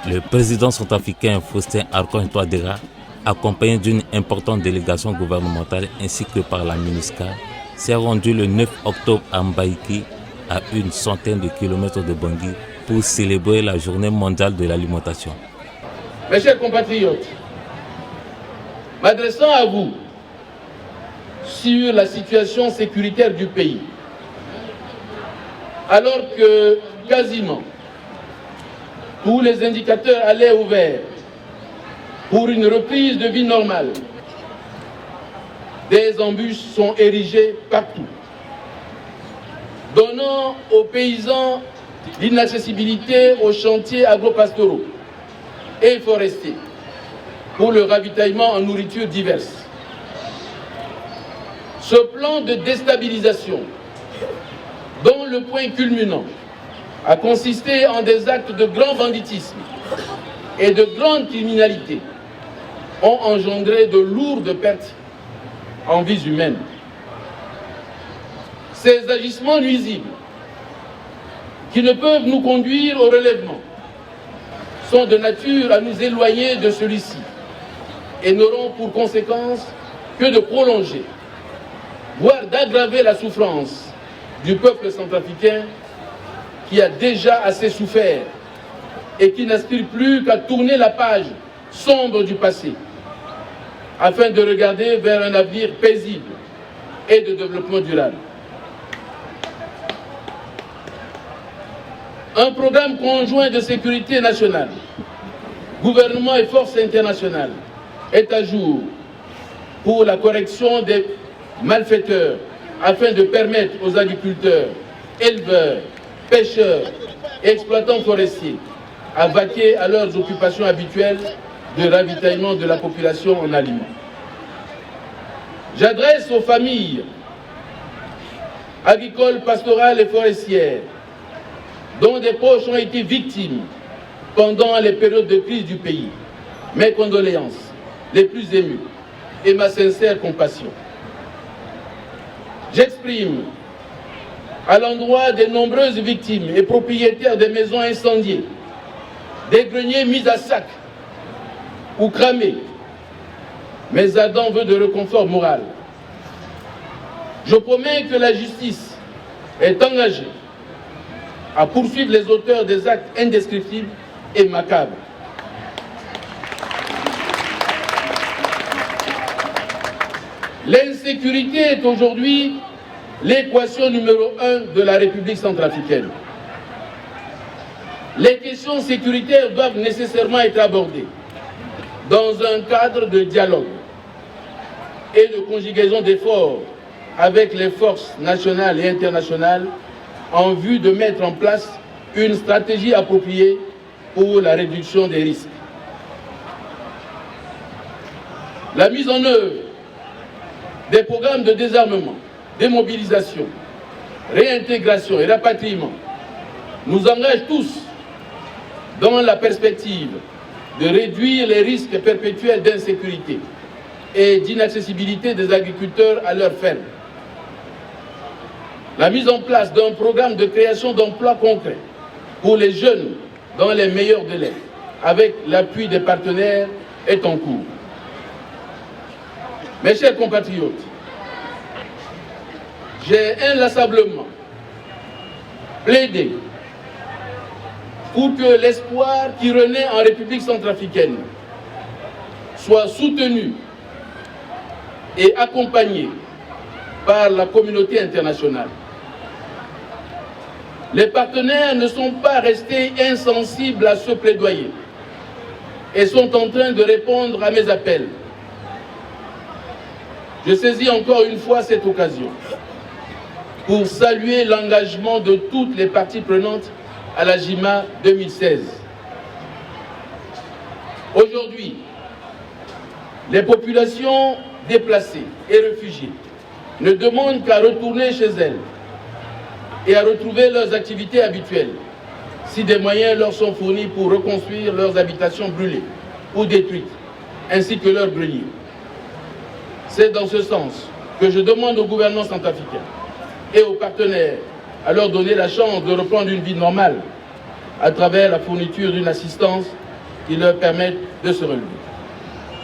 Le président centrafricain Faustin Archange Touadéra, accompagné d'une importante délégation gouvernementale ainsi que par la MINUSCA, s'est rendu le 9 octobre à Mbaïki, à une centaine de kilomètres de Bangui, pour célébrer la journée mondiale de l'alimentation. Mes chers compatriotes, m'adressant à vous sur la situation sécuritaire du pays, alors que quasiment tous les indicateurs allaient au vert pour une reprise de vie normale, des embûches sont érigées partout, donnant aux paysans l'inaccessibilité aux chantiers agropastoraux et forestiers pour le ravitaillement en nourriture diverse. Ce plan de déstabilisation, dont le point culminant a consisté en des actes de grand banditisme et de grande criminalité, ont engendré de lourdes pertes en vies humaines. Ces agissements nuisibles, qui ne peuvent nous conduire au relèvement, sont de nature à nous éloigner de celui-ci et n'auront pour conséquence que de prolonger, voire d'aggraver la souffrance du peuple centrafricain qui a déjà assez souffert et qui n'aspire plus qu'à tourner la page sombre du passé afin de regarder vers un avenir paisible et de développement durable. Un programme conjoint de sécurité nationale, gouvernement et forces internationales est à jour pour la correction des malfaiteurs afin de permettre aux agriculteurs, éleveurs, pêcheurs et exploitants forestiers à vaquer à leurs occupations habituelles de ravitaillement de la population en aliments. J'adresse aux familles agricoles, pastorales et forestières dont des proches ont été victimes pendant les périodes de crise du pays mes condoléances les plus émues et ma sincère compassion. J'exprime à l'endroit des nombreuses victimes et propriétaires des maisons incendiées, des greniers mis à sac ou cramés, mes ardents vœux de réconfort moral. Je promets que la justice est engagée à poursuivre les auteurs des actes indescriptibles et macabres. L'insécurité est aujourd'hui l'équation numéro 1 de la République centrafricaine. Les questions sécuritaires doivent nécessairement être abordées dans un cadre de dialogue et de conjugaison d'efforts avec les forces nationales et internationales en vue de mettre en place une stratégie appropriée pour la réduction des risques. La mise en œuvre des programmes de désarmement, démobilisation, réintégration et rapatriement nous engage tous dans la perspective de réduire les risques perpétuels d'insécurité et d'inaccessibilité des agriculteurs à leurs fermes. La mise en place d'un programme de création d'emplois concrets pour les jeunes dans les meilleurs délais, avec l'appui des partenaires, est en cours. Mes chers compatriotes, j'ai inlassablement plaidé pour que l'espoir qui renaît en République centrafricaine soit soutenu et accompagné par la communauté internationale. Les partenaires ne sont pas restés insensibles à ce plaidoyer et sont en train de répondre à mes appels. Je saisis encore une fois cette occasion pour saluer l'engagement de toutes les parties prenantes à la JIMA 2016. Aujourd'hui, les populations déplacées et réfugiées ne demandent qu'à retourner chez elles et à retrouver leurs activités habituelles, si des moyens leur sont fournis pour reconstruire leurs habitations brûlées ou détruites, ainsi que leurs greniers. C'est dans ce sens que je demande au gouvernement centrafricain et aux partenaires à leur donner la chance de reprendre une vie normale à travers la fourniture d'une assistance qui leur permettent de se relever.